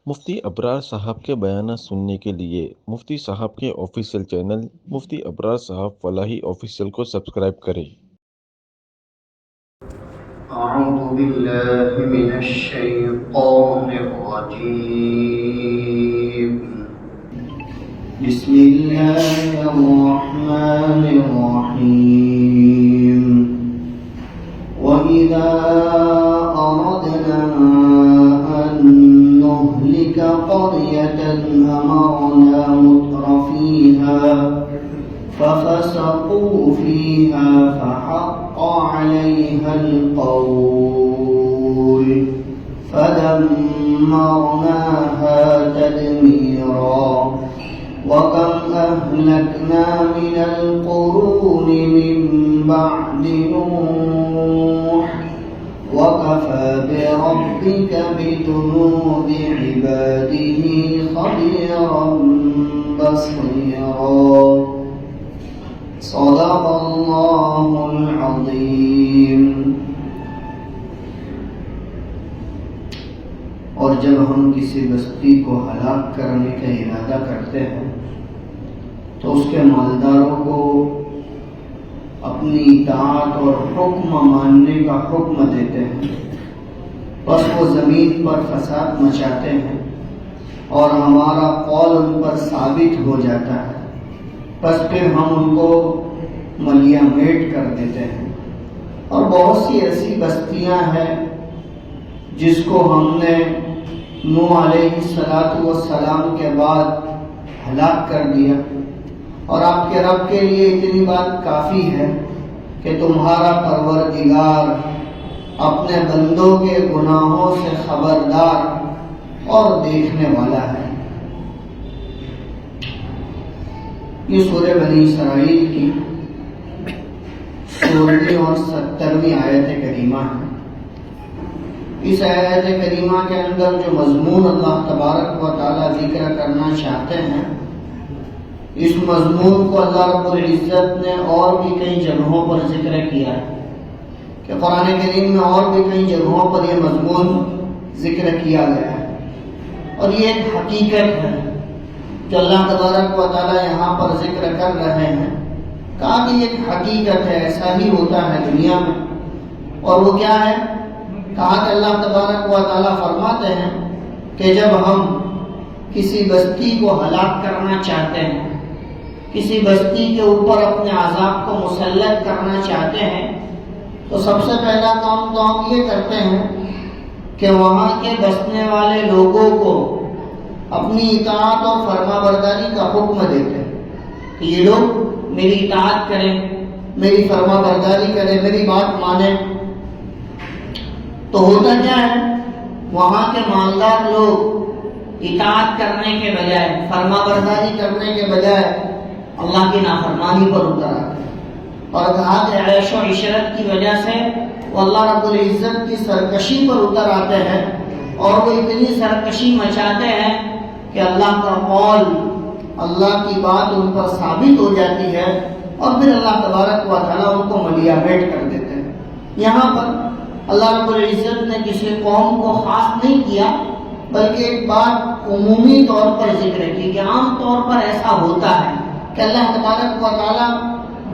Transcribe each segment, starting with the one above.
مفتی ابرار صاحب کے بیانات سننے کے لیے مفتی صاحب کے آفیشیل چینل مفتی ابرار صاحب فلاحی آفیشیل کو سبسکرائب کریں۔ اعوذ باللہ من الشیطان الرجیم بسم اللہ الرحمن الرحیم وَإِذَا أَرَدْنَا أَن نُّهْلِكَ قَرْيَةً أَمَرْنَا مُتْرَفِيهَا فَفَسَقُوا فِيهَا فَحَقَّ عَلَيْهَا الْقَوْلُ فَدَمَّرْنَاهَا تَدْمِيرًا وَكَمْ أَهْلَكْنَا مِنَ الْقُرُونِ مِن بَعْدِ نُوحٍ وَكَفَى بِرَبِّكَ بِذُنُوبِ عِبَادِهِ خَبِيرًا بَصِيرًا صدق اللہ العظیم۔ اور جب ہم کسی بستی کو ہلاک کرنے کا ارادہ کرتے ہیں تو اس کے مالداروں کو اپنی اطاعت اور حکم ماننے کا حکم دیتے ہیں، بس وہ زمین پر فساد مچاتے ہیں اور ہمارا قول ان پر ثابت ہو جاتا ہے، بس پھر ہم ان کو ملیہ میٹ کر دیتے ہیں۔ اور بہت سی ایسی بستیاں ہیں جس کو ہم نے نوح علیہ السلام کے بعد ہلاک کر دیا، اور آپ کے رب کے لیے اتنی بات کافی ہے کہ تمہارا پروردگار اپنے بندوں کے گناہوں سے خبردار اور دیکھنے والا ہے۔ یہ سورہ بنی اسرائیل کی 16ویں اور 17ویں آیت کریمہ ہے۔ اس آیت کریمہ کے اندر جو مضمون اللہ تبارک و تعالی ذکر کرنا چاہتے ہیں، اس مضمون کو اللہ رب العزت نے اور بھی کئی جگہوں پر ذکر کیا ہے، کہ قرآن کریم میں اور بھی کئی جگہوں پر یہ مضمون ذکر کیا گیا ہے، اور یہ ایک حقیقت ہے جو اللہ تبارک و تعالی یہاں پر ذکر کر رہے ہیں۔ کہا کہ یہ ایک حقیقت ہے، ایسا ہی ہوتا ہے دنیا میں۔ اور وہ کیا ہے؟ کہا کہ اللہ تبارک و تعالی فرماتے ہیں کہ جب ہم کسی بستی کو ہلاک کرنا چاہتے ہیں، کسی بستی کے اوپر اپنے عذاب کو مسلط کرنا چاہتے ہیں، تو سب سے پہلا کام تو ہم یہ کرتے ہیں کہ وہاں کے بسنے والے لوگوں کو اپنی اطاعت اور فرما برداری کا حکم دیتے ہیں کہ یہ لوگ میری اطاعت کریں، میری فرما برداری کریں، میری بات مانیں۔ تو ہوتا کیا ہے؟ وہاں کے مالدار لوگ اطاعت کرنے کے بجائے، فرما برداری کرنے کے بجائے اللہ کی نافرمانی پر اتر آتے ہیں، اور کہا کہ عیش و عشرت کی وجہ سے وہ اللہ رب العزت کی سرکشی پر اتر آتے ہیں، اور وہ اتنی سرکشی مچاتے ہیں کہ اللہ کا قول، اللہ کی بات ان پر ثابت ہو جاتی ہے، اور پھر اللہ تبارک و تعالیٰ ان کو ملیہ میٹ کر دیتے ہیں۔ یہاں پر اللہ رب العزت نے کسی قوم کو خاص نہیں کیا، بلکہ ایک بات عمومی طور پر ذکر کی کہ عام طور پر ایسا ہوتا ہے کہ اللہ تبارک و تعالیٰ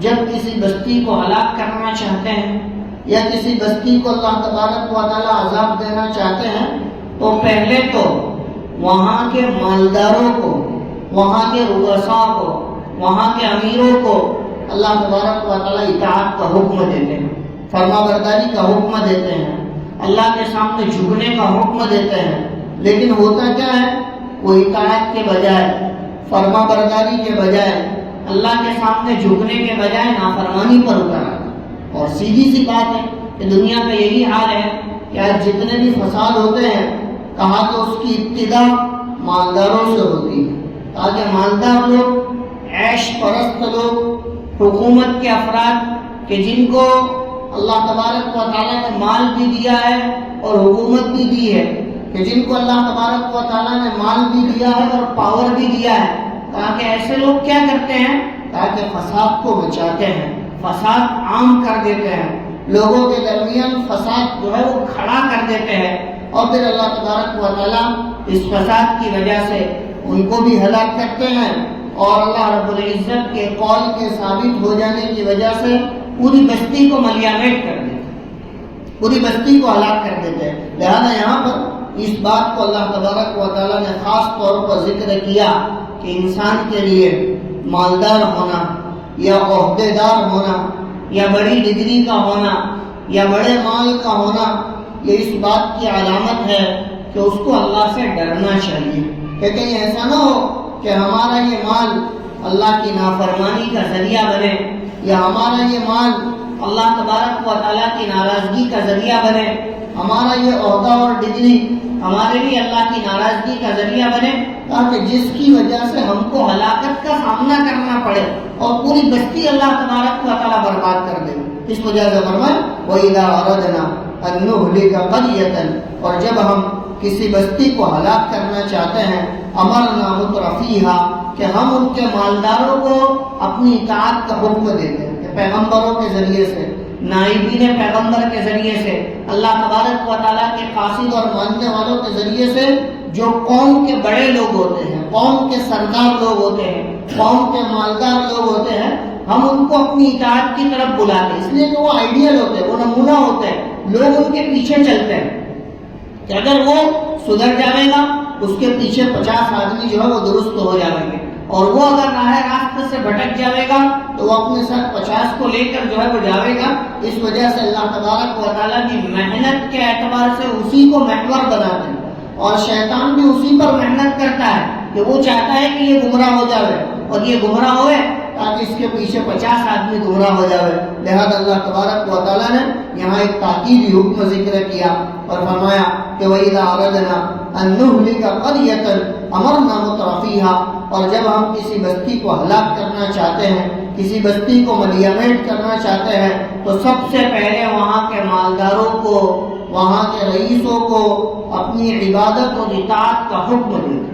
جب کسی بستی کو ہلاک کرنا چاہتے ہیں یا کسی بستی کو اللہ تبارک و تعالیٰ عذاب دینا چاہتے ہیں، تو پہلے تو وہاں کے مالداروں کو، وہاں کے رؤساء کو، وہاں کے امیروں کو اللہ تبارک و تعالیٰ اطاعت کا حکم دیتے ہیں، فرما برداری کا حکم دیتے ہیں، اللہ کے سامنے جھکنے کا حکم دیتے ہیں۔ لیکن ہوتا کیا ہے؟ وہ اطاعت کے بجائے، فرما برداری کے بجائے، اللہ کے سامنے جھکنے کے بجائے نافرمانی پر اتر آتا ہے۔ اور سیدھی سی بات ہے کہ دنیا کا یہی حال ہے کہ آج جتنے بھی فساد ہوتے ہیں، کہا کہ اس کی ابتدا مالداروں سے ہوتی ہے، تاکہ مالدار لوگ، عیش پرست لوگ، حکومت کے افراد کہ جن کو اللہ تبارک و تعالیٰ نے مال بھی دیا ہے اور حکومت بھی دی ہے، کہ جن کو اللہ تبارک و تعالیٰ نے مال بھی دیا ہے اور پاور بھی دیا ہے، تاکہ ایسے لوگ کیا کرتے ہیں؟ تاکہ فساد کو بچاتے ہیں، فساد عام کر دیتے ہیں، لوگوں کے درمیان فساد جو ہے وہ کھڑا کر دیتے ہیں، اور پھر اللہ تبارک و تعالیٰ اس فساد کی وجہ سے ان کو بھی ہلاک کرتے ہیں، اور اللہ رب العزت کے قول کے ثابت ہو جانے کی وجہ سے پوری بستی کو ملیامیٹ کر دیتے ہیں، پوری بستی کو ہلاک کر دیتے ہیں۔ لہذا یہاں پر اس بات کو اللہ تبارک و تعالیٰ نے خاص طور پر ذکر کیا کہ انسان کے لیے مالدار ہونا یا عہدے دار ہونا یا بڑی ڈگری کا ہونا یا بڑے مال کا ہونا، یہ اس بات کی علامت ہے کہ اس کو اللہ سے ڈرنا چاہیے، کہ کہیں ایسا نہ ہو کہ ہمارا یہ مال اللہ کی نافرمانی کا ذریعہ بنے، یا ہمارا یہ مال اللہ تبارک و تعالیٰ کی ناراضگی کا ذریعہ بنے، ہمارا یہ عہدہ اور ڈگری ہمارے لیے اللہ کی ناراضگی کا ذریعہ بنے، تاکہ جس کی وجہ سے ہم کو ہلاکت کا سامنا کرنا پڑے اور پوری بستی اللہ تبارک و تعالیٰ برباد کر دے۔ اس وجہ سے فرمائے وَإِذَا أَرَدْنَا أَن نُهْلِكَ قَرْيَةً، اور جب ہم کسی بستی کو ہلاک کرنا چاہتے ہیں، امرنا مترفیہا، کہ ہم ان کے مالداروں کو اپنی اطاعت کا حکم دیتے ہیں، کہ پیغمبروں کے ذریعے سے، نائبین پیغمبر کے ذریعے سے، اللہ تبارک و تعالیٰ کے قاصد اور ماننے والوں کے ذریعے سے، جو قوم کے بڑے لوگ ہوتے ہیں، قوم کے سردار لوگ ہوتے ہیں، قوم کے مالدار لوگ ہوتے ہیں، ہم ان کو اپنی اطاعت کی طرف بلاتے ہیں، اس لیے کہ وہ آئیڈیل ہوتے ہیں، وہ نمونہ ہوتے ہیں، لوگ ان کے پیچھے چلتے ہیں کہ اگر وہ سدھر جائے گا اس کے پیچھے 50 آدمی جو ہے وہ درست ہو جائیں گے، اور وہ اگر راہ راست سے بھٹک جائے گا تو وہ اپنے ساتھ 50 کو لے کر جو ہے وہ جاوے گا۔ اس وجہ سے اللہ تبارک و تعالیٰ کی محنت کے اعتبار سے اسی کو محور بناتے ہیں، اور شیطان بھی اسی پر محنت کرتا ہے کہ وہ چاہتا ہے کہ یہ گمراہ ہو جائے، اور یہ گمراہ ہوئے تاکہ اس کے پیچھے 50 آدمی گمراہ ہو جائے۔ لہذا اللہ تبارک و تعالیٰ نے یہاں ایک تاکیدی حکم ذکر کیا اور فرمایا کہ وَإِذَا أَرَدْنَا أَن نُهْلِكَ قَرْيَةً أَمَرْنَا مُتْرَفِيهَا، اور جب ہم کسی بستی کو ہلاک کرنا چاہتے ہیں، کسی بستی کو ملیامیٹ کرنا چاہتے ہیں، تو سب سے پہلے وہاں کے مالداروں کو، وہاں کے رئیسوں کو اپنی عبادت اور اطاعت کا حکم دیتے ہیں،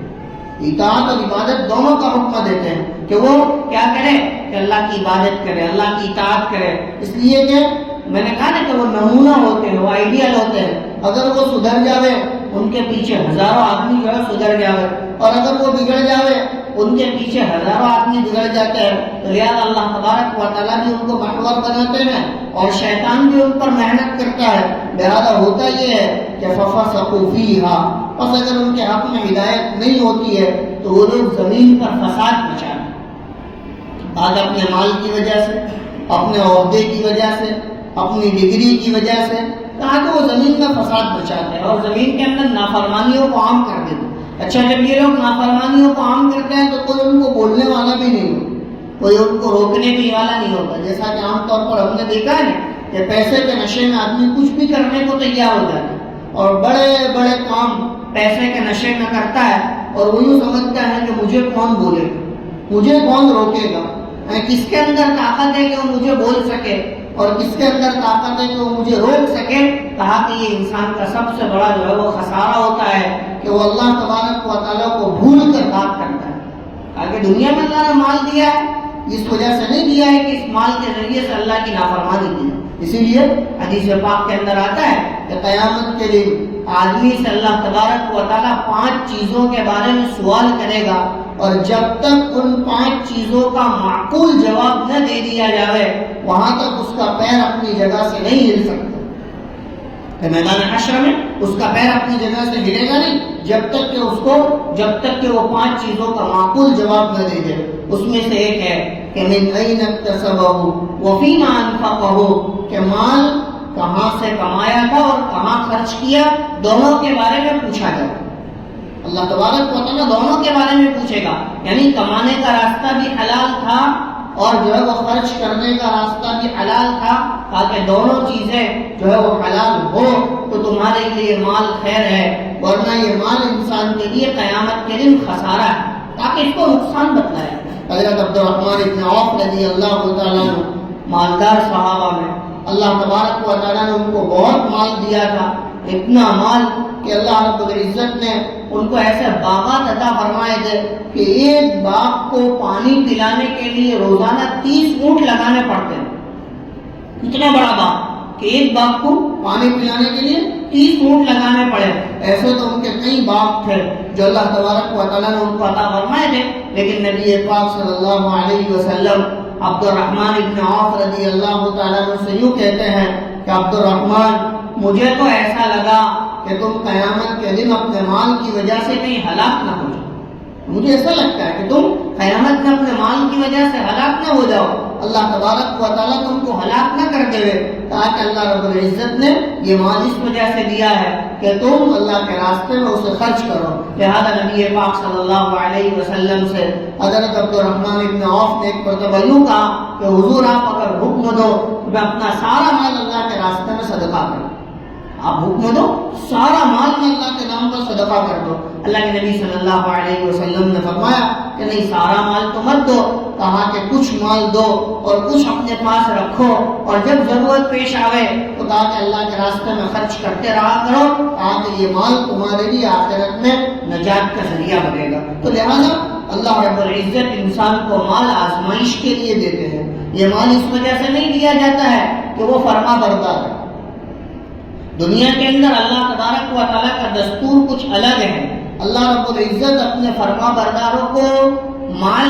اطاعت اور عبادت دونوں کا حکم دیتے ہیں کہ وہ کیا کرے، کہ اللہ کی عبادت کرے، اللہ کی اطاعت کرے، اس لیے کہ میں نے کہا نا کہ وہ نمونہ ہوتے ہیں، وہ آئیڈیل ہوتے ہیں، اگر وہ سدھر جاوے ان کے پیچھے ہزاروں آدمی جو ہے سدھر جاوے، اور اگر وہ بگڑ جاوے ان کے پیچھے ہزاروں آدمی بگڑ جاتے ہیں، تو لہٰذا اللہ تبارک و تعالیٰ بھی ان کو محور بناتے ہیں اور شیطان بھی ان پر محنت کرتا ہے۔ لہذا ہوتا یہ ہے کہ فَفَسَقُوا فِيهَا، پس اگر ان کے حق میں ہدایت نہیں ہوتی ہے تو وہ لوگ زمین پر فساد مچاتے ہیں، بعد اپنے مال کی وجہ سے، اپنے عہدے کی وجہ سے، اپنی ڈگری کی وجہ سے، کہا کہ وہ زمین میں فساد مچاتے ہیں اور زمین کے اندر نافرمانیوں کو عام کر دیتے ہیں۔ اچھا، جب یہ لوگ نافرمانیوں کو عام کرتے ہیں تو کوئی ان کو بولنے والا بھی نہیں ہوتا، کوئی ان کو روکنے بھی والا نہیں ہوتا، جیسا کہ عام طور پر ہم نے دیکھا ہے کہ پیسے کے نشے میں آدمی کچھ بھی کرنے کو تیار ہو جاتا ہے اور بڑے بڑے کام پیسے کے نشے میں کرتا ہے، اور وہ یوں سمجھتا ہے کہ مجھے کون بولے گا، مجھے کون روکے گا، کس کے اندر طاقت ہے کہ وہ مجھے بول سکے اور کس کے اندر طاقت ہے کہ وہ مجھے روک سکے۔ کہا کہ یہ انسان کا سب سے بڑا جو ہے وہ خسارہ ہوتا ہے کہ وہ اللہ تبارک و تعالیٰ کو بھول کر بات کرتا ہے۔ کہا کہ دنیا میں اللہ نے مال دیا ہے، اس وجہ سے نہیں دیا ہے کہ اس مال کے ذریعے سے اللہ کی نافرمانی کی، اسی لیے حدیث پاک کے اندر آتا ہے کہ قیامت کے دن آدمی سے اللہ تبارک و تعالیٰ 5 چیزوں کے بارے میں سوال کرے گا، اور جب تک ان 5 چیزوں کا معقول جواب نہ دے دیا جائے وہاں تک اس کا پیر اپنی جگہ سے نہیں ہل سکتا۔ میدان حشر میں اس کا پیر اپنی جگہ سے ہلے گا نہیں جب تک کہ وہ 5 چیزوں کا معقول جواب نہ دے دے۔ اس میں سے ایک ہے کہ من این اکتسبہ وفیما انفقہ، کہ مال کہاں سے کمایا تھا اور کہاں خرچ کیا، دونوں کے بارے میں پوچھا جائے۔ اللہ تبارک و تعالیٰ دونوں کے بارے میں پوچھے گا، یعنی کمانے کا راستہ بھی حلال تھا اور جو ہے وہ خرچ کرنے کا راستہ بھی حلال تھا، تاکہ دونوں چیزیں جو ہے وہ حلال ہو تو تمہارے لیے مال خیر ہے، ورنہ یہ مال انسان کے لیے قیامت کے دن خسارہ ہے، تاکہ اس کو نقصان بتلائے۔ حضرت عبد الرحمن بن عوف رضی اللہ تعالیٰ عنہ مالدار صحابہ میں، اللہ تبارک و تعالیٰ نے ان کو بہت مال دیا تھا، اتنا مال کہ اللہ رب العزت نے ان کو ایسے باغات عطا فرمائے تھے کہ ایک باغ کو پانی پلانے کے لیے روزانہ 30 اونٹ لگانے پڑتے ہیں، اتنا بڑا باغ کہ ایک باپ کو پانی پلانے کے لیے 30 اونٹ لگانے پڑے. ایسے تو ان کے کئی باپ تھے جو اللہ تبارک و تعالیٰ نے ان کو عطا فرمائے تھے، لیکن نبی پاک صلی اللہ علیہ وسلم عبد الرحمن ابن عوف رضی اللہ تعالیٰ عنہ سے یوں کہتے ہیں کہ عبد الرحمن، مجھے تو ایسا لگا کہ تم قیامت کے دن اپنے مال کی وجہ سے کہیں ہلاک نہ ہو جاؤ. مجھے ایسا لگتا ہے کہ تم قیامت میں اپنے مال کی وجہ سے ہلاک نہ ہو جاؤ، اللہ تبارک و تعالیٰ تم کو ہلاک نہ کر دے، تاکہ اللہ رب العزت نے یہ مال اس وجہ سے دیا ہے کہ تم اللہ کے راستے میں اسے خرچ کرو. لہذا نبی پاک صلی اللہ علیہ وسلم سے حضرت عبد الرحمن ابن عوف نے ایک مرتبہ یوں کہا کہ حضور آپ اگر حکم دو تو میں اپنا سارا مال اللہ کے راستے میں صدقہ کروں. آپ حکم دو، سارا مال میں اللہ کے نام پر صدقہ کر دو. اللہ کے نبی صلی اللہ علیہ وسلم نے فرمایا کہ نہیں، سارا مال تو مت دو، کہا کہ کچھ مال دو اور کچھ اپنے پاس رکھو، اور جب ضرورت پیش آئے تو کہا کہ اللہ کے راستے میں خرچ کرتے رہا کرو، تاکہ یہ مال تمہارے لیے آخرت میں نجات کا ذریعہ بنے گا. تو لہذا اللہ رب العزت انسان کو مال آزمائش کے لیے دیتے ہیں. یہ مال اس وجہ سے نہیں دیا جاتا ہے کہ وہ فرما بردار ہے. دنیا کے اندر اللہ تبارک و تعالیٰ کا دستور کچھ الگ ہے. اللہ رب العزت اپنے فرما برداروں کو مال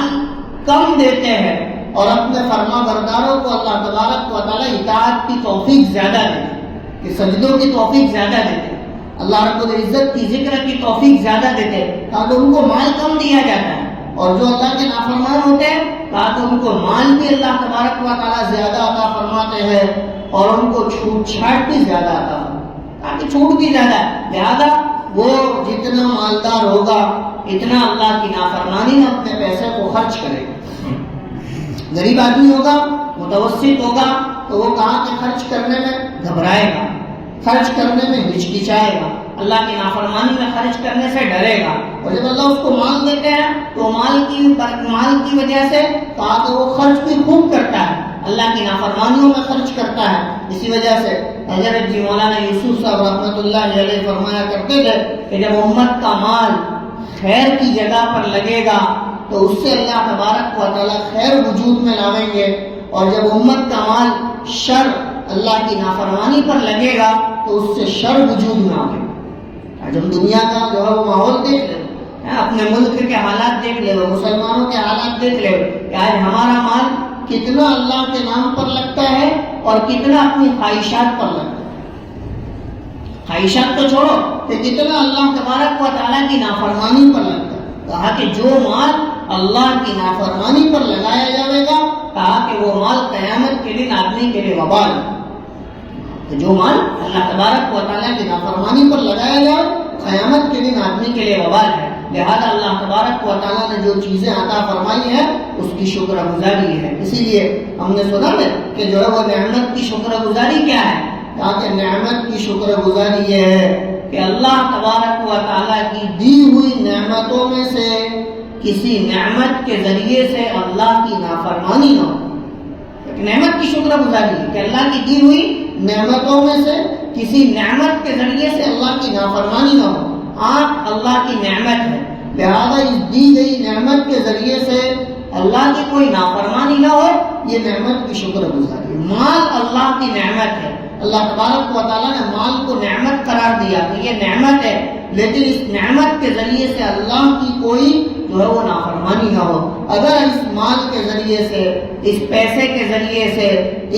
کم دیتے ہیں اور اپنے فرما برداروں کو اللہ تبارک و تعالیٰ اطاعت کی توفیق زیادہ دیتے ہیں، کہ سجدوں کی توفیق زیادہ دیتے ہیں. اللہ رب العزت کی ذکر کی توفیق زیادہ دیتے ہیں تاکہ ان کو مال کم دیا جاتا ہے، اور جو اللہ کے نافرمان ہوتے ہیں تاکہ ان کو مال بھی اللہ تبارک و تعالیٰ زیادہ عطا فرماتے ہیں اور ان کو چھوٹ چھاٹ بھی زیادہ عطا فرماتے ہیں، تاکہ چھوٹ بھی زیادہ ہے. لہذا وہ جتنا مالدار ہوگا اتنا اللہ کی نافرمانی میں اپنے پیسے کو خرچ کرے گا. غریب آدمی ہوگا، متوسط ہوگا، تو وہ کہاں کے خرچ کرنے میں گھبرائے گا، خرچ کرنے میں ہچکچائے گا، اللہ کی نافرمانی میں خرچ کرنے سے ڈرے گا. اور جب اللہ اس کو مال دیتے ہیں تو مال کی وجہ سے تاکہ وہ خرچ بھی خوب کرتا ہے، اللہ کی نافرمانیوں میں خرچ کرتا ہے. اسی وجہ سے حضرت جی مولانا یوسف صاحب رحمۃ اللہ علیہ فرمایا کرتے تھے کہ جب امت کا مال خیر کی جگہ پر لگے گا تو اس سے اللہ تبارک و تعالیٰ خیر وجود میں لاویں گے، اور جب امت کا مال شر اللہ کی نافرمانی پر لگے گا تو اس سے شر وجود میں آئے گا. آج ہم دنیا کا جو ہے وہ ماحول دیکھ لیں، اپنے ملک کے حالات دیکھ لیں، مسلمانوں کے حالات دیکھ لیں کہ آج ہمارا مال کتنا اللہ کے نام پر لگتا ہے اور کتنا اپنی خواہشات پر لگتا ہے. خواہشات تو چھوڑو کہ کتنا اللہ تبارک و تعالیٰ کی نافرمانی پر لگتا ہے. کہا کہ جو مال اللہ کی نافرمانی پر لگایا جائے گا، کہا کہ وہ مال قیامت کے دن آدمی کے لیے وبال ہے. کہ جو مال اللہ تبارک و تعالیٰ کی نافرمانی پر لگایا جائے قیامت کے دن آدمی کے لیے وبال ہے. لہذا اللہ تبارک و تعالیٰ نے جو چیزیں عطا فرمائی ہیں اس کی شکر گزاری ہے. اسی لیے ہم نے سنا ہے کہ جو ہے وہ نعمت کی شکر گزاری کیا ہے، تاکہ نعمت کی شکر گزاری یہ ہے کہ اللہ تبارک و تعالیٰ کی دی ہوئی نعمتوں میں سے کسی نعمت کے ذریعے سے اللہ کی نافرمانی نہ ہو. نعمت کی شکر گزاری ہے کہ اللہ کی دی ہوئی نعمتوں میں سے کسی نعمت کے ذریعے سے اللہ کی نافرمانی نہ ہو. آنکھ اللہ کی نعمت ہے، لہذا اس دی گئی نعمت کے ذریعے سے اللہ کی کوئی نافرمانی نہ ہو، یہ نعمت کی شکر گزاری. مال اللہ کی نعمت ہے، اللہ تبارک و تعالیٰ نے مال کو نعمت قرار دیا کہ یہ نعمت ہے، لیکن اس نعمت کے ذریعے سے اللہ کی کوئی جو ہے وہ نافرمانی نہ ہو. اگر اس مال کے ذریعے سے، اس پیسے کے ذریعے سے،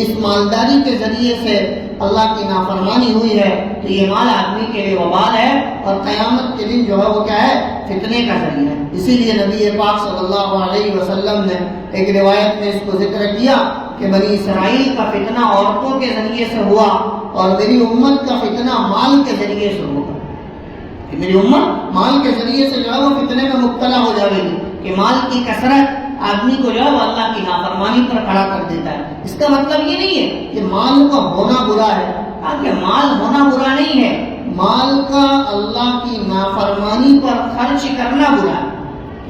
اس مالداری کے ذریعے سے اللہ کی نافرمانی ہوئی ہے تو یہ مال آدمی کے لیے وبال ہے اور قیامت کے دن جو ہے وہ کیا ہے، فتنے کا ذریعہ ہے. اسی لیے نبی پاک صلی اللہ علیہ وسلم نے ایک روایت میں اس کو ذکر کیا کہ بنی اسرائیل کا فتنہ عورتوں کے ذریعے سے ہوا اور میری امت کا فتنہ مال کے ذریعے سے ہوگا. کہ میری امت مال کے ذریعے سے جو ہے وہ فتنے میں مبتلا ہو جائے گی کہ مال کی کثرت آدمی کو جو ہے وہ اللہ کی نافرمانی پر کھڑا کر دیتا ہے. اس کا مطلب یہ نہیں ہے کہ مال کا ہونا برا ہے، تاکہ مال ہونا برا نہیں ہے، مال کا اللہ کی نافرمانی پر خرچ کرنا برا ہے.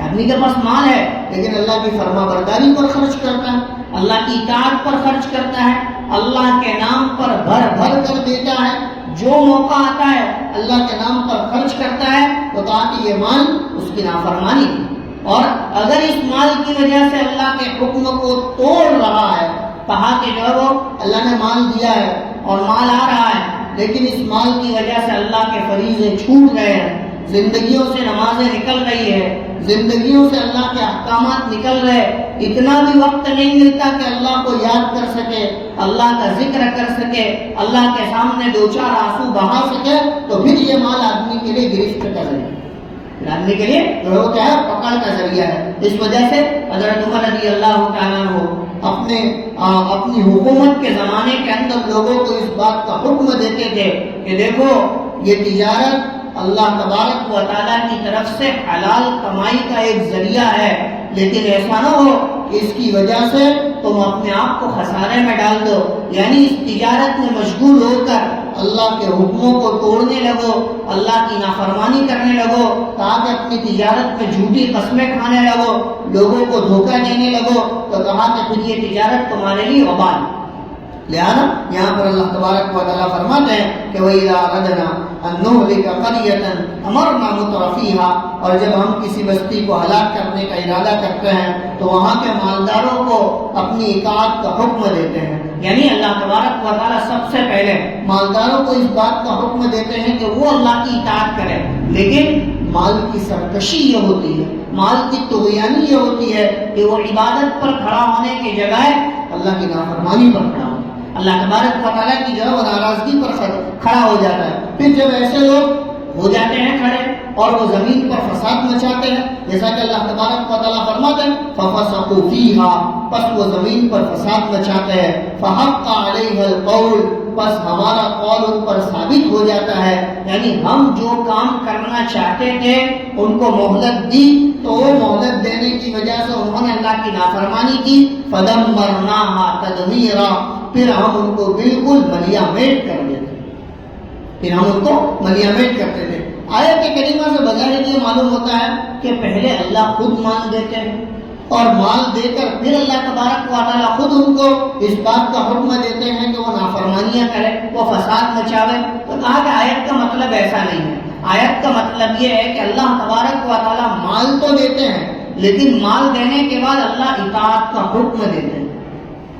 آدمی کے پاس مال ہے لیکن اللہ کی فرما برداری پر خرچ کرتا ہے، اللہ کی اطاعت پر خرچ کرتا ہے، اللہ کے نام پر بھر بھر کر دیتا ہے، جو موقع آتا ہے اللہ کے نام پر خرچ کرتا ہے، تو تاکہ یہ مال اس کی نافرمانی ہے. اور اگر اس مال کی وجہ سے اللہ کے حکم کو توڑ رہا ہے، کہا کہ جو ہے وہ اللہ نے مال دیا ہے اور مال آ رہا ہے، لیکن اس مال کی وجہ سے اللہ کے فریضے چھوٹ گئے ہیں، زندگیوں سے نمازیں نکل رہی ہے، زندگیوں سے اللہ کے احکامات نکل رہے، اتنا بھی وقت نہیں ملتا کہ اللہ کو یاد کر سکے، اللہ کا ذکر کر سکے، اللہ کے سامنے دو چار آنسو بہا سکے، تو پھر یہ مال آدمی کے لیے گرفت کا ذریعہ، آدمی کے لیے جو کیا ہے پکڑ کا ذریعہ ہے۔ اس وجہ سے حضرت عمر رضی اللہ تعالیٰ عنہ اپنی حکومت کے زمانے کے اندر لوگوں کو اس بات کا حکم دیتے تھے کہ دیکھو یہ تجارت اللہ تبارک و تعالیٰ کی طرف سے حلال کمائی کا ایک ذریعہ ہے، لیکن ایسا نہ ہو کہ اس کی وجہ سے تم اپنے آپ کو خسارے میں ڈال دو، یعنی اس تجارت میں مشغول ہو کر اللہ کے حکموں کو توڑنے لگو، اللہ کی نافرمانی کرنے لگو، تاکہ اپنی تجارت میں جھوٹی قسمیں کھانے لگو، لوگوں کو دھوکہ دینے لگو، تو کہا کہ پھر یہ تجارت تمہارے لیے وبال۔ لہذا یہاں پر اللہ تبارک و تعالیٰ فرماتے ہیں کہ وَإِذَا أَرَدْنَا أَن نُهْلِكَ قَرْيَةً أَمَرْنَا مُتْرَفِيهَا، اور جب ہم کسی بستی کو ہلاک کرنے کا ارادہ کرتے ہیں تو وہاں کے مالداروں کو اپنی اطاعت کا حکم دیتے ہیں، یعنی اللہ تبارک و تعالیٰ سب سے پہلے مالداروں کو اس بات کا حکم دیتے ہیں کہ وہ اللہ کی اطاعت کریں، لیکن مال کی سرکشی یہ ہوتی ہے، مال کی طغیانی یہ ہوتی ہے کہ وہ عبادت پر کھڑا ہونے کی جگہ اللہ کی نافرمانی پر کھڑا ہو، اللہ تبارک و تعالیٰ کی جو ہے وہ ناراضگی پر کھڑا ہو جاتا ہے۔ پھر جب ایسے لوگ ہو جاتے ہیں کھڑے اور وہ زمین پر فساد مچاتے ہیں، جیسا کہ اللہ تبارک و تعالیٰ فرماتے ہیں فَفَسَقُوا فِيهَا، پس وہ زمین پر فساد مچاتے ہیں، فَحَقَّ عَلَيْهَا الْقَوْلُ، پس ہمارا قول ان پر ثابت ہو جاتا ہے، یعنی ہم جو کام کرنا چاہتے تھے ان کو مہلت دی تو وہ مہلت دینے کی وجہ سے انہوں نے اللہ کی نافرمانی کی، فَدَمَّرْنَاهَا تَدْمِيرًا، پھر ہم ان کو بالکل ملیامیٹ کر دیتے، پھر ہم ان کو ملیامیٹ کرتے تھے۔ آیت کریمہ سے بظاہر یہ معلوم ہوتا ہے کہ پہلے اللہ خود مان دیتے ہیں اور مال دے کر پھر اللہ تبارک و تعالیٰ خود ان کو اس بات کا حکم دیتے ہیں کہ وہ نافرمانیاں کرے، وہ فساد مچاوے۔ تو کہا کہ آیت کا مطلب ایسا نہیں ہے، آیت کا مطلب یہ ہے کہ اللہ تبارک و تعالیٰ مال تو دیتے ہیں، لیکن مال دینے کے بعد اللہ اطاعت کا حکم دیتے ہیں،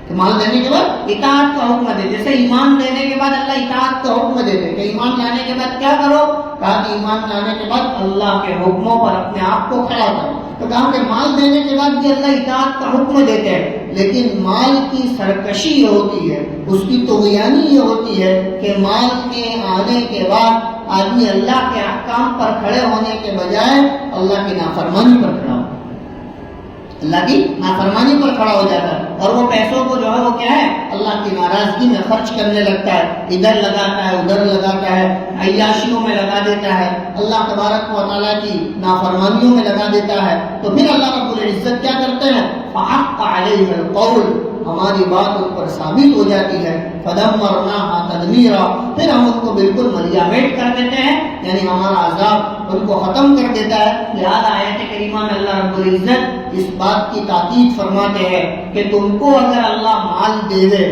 کہ مال دینے کے بعد اطاعت کا حکم دے، جیسے ایمان لینے کے بعد اللہ اطاعت کا حکم دیتے کہ ایمان لانے کے بعد کیا کرو، کہا کہ ایمان لانے کے بعد اللہ کے حکموں پر اپنے آپ کو کھڑا کرو۔ تو کہا کہ مال دینے کے بعد بھی اللہ اطاعت کا حکم دیتے ہیں، لیکن مال کی سرکشی یہ ہوتی ہے، اس کی طغیانی یہ ہوتی ہے کہ مال کے آنے کے بعد آدمی اللہ کے احکام پر کھڑے ہونے کے بجائے اللہ کی نافرمانی پر کھڑا ہو، اللہ کی نافرمانی پر کھڑا ہو جاتا ہے، اور وہ پیسوں کو جو ہے وہ کیا ہے اللہ کی ناراضگی میں خرچ کرنے لگتا ہے، ادھر لگاتا ہے ادھر لگاتا ہے، عیاشیوں میں لگا دیتا ہے، اللہ تبارک و تعالیٰ کی نافرمانیوں میں لگا دیتا ہے۔ تو پھر اللہ رب العزت کیا کرتے ہیں، فَحَقَّ عَلَيْهَا الْقَوْلُ، ہماری بات ان پر ثابت ہو جاتی ہے، فَدَمَّرْنَاهَا تَدْمِيرًا، پھر ہم ان کو بالکل ملیامیٹ کر دیتے ہیں، یعنی ہمارا عذاب ان کو ختم کر دیتا ہے۔ لہذا آیت کریمہ میں اللہ رب العزت اس بات کی تاکید فرماتے ہیں کہ تم کو اگر اللہ مال دے دے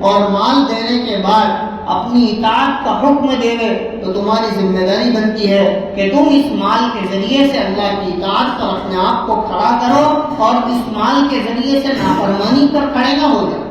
اور مال دینے کے بعد اپنی اطاعت کا حکم دے دے تو تمہاری ذمہ داری بنتی ہے کہ تم اس مال کے ذریعے سے اللہ کی اطاعت پر اپنے آپ کو کھڑا کرو اور اس مال کے ذریعے سے نافرمانی پر کھڑے نہ ہو جاؤ،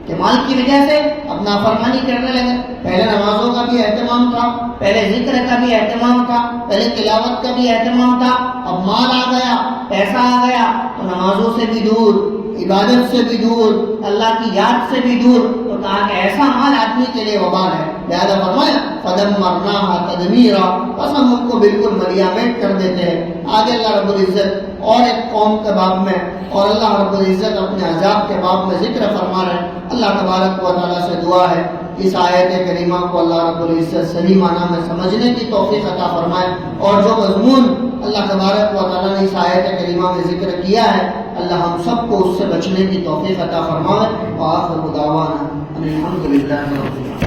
کہ مال کی وجہ سے اب نافرمانی کرنے لگے۔ پہلے نمازوں کا بھی اہتمام تھا، پہلے ذکر کا بھی اہتمام تھا، پہلے تلاوت کا بھی اہتمام تھا، اب مال آ گیا، پیسہ آ گیا تو نمازوں سے بھی دور، عبادت سے بھی دور، اللہ کی یاد سے بھی دور، تو کہا کہ ایسا مال آدمی کے لیے وبال ہے۔ لہذا فرمایا فَدَمَّرْنَاهَا تَدْمِيرًا، بس ہم ان کو بالکل ملیامیٹ کر دیتے ہیں۔ آگے اللہ رب العزت اور ایک قوم کے باب میں اور اللہ رب العزت اپنے عذاب کے باب میں ذکر فرما رہے ہیں۔ اللہ تبارک و تعالیٰ سے دعا ہے اس آیت کریمہ کو اللہ رب العزت صحیح معنی میں سمجھنے کی توفیق عطا فرمائے، اور جو مضمون اللہ تبارک و تعالیٰ نے اس آیت کریمہ میں ذکر کیا ہے اللہ ہم سب کو اس سے بچنے کی توفیق عطا فرمائے۔ وآخر دعوانا ان الحمد للہ رب العالمین۔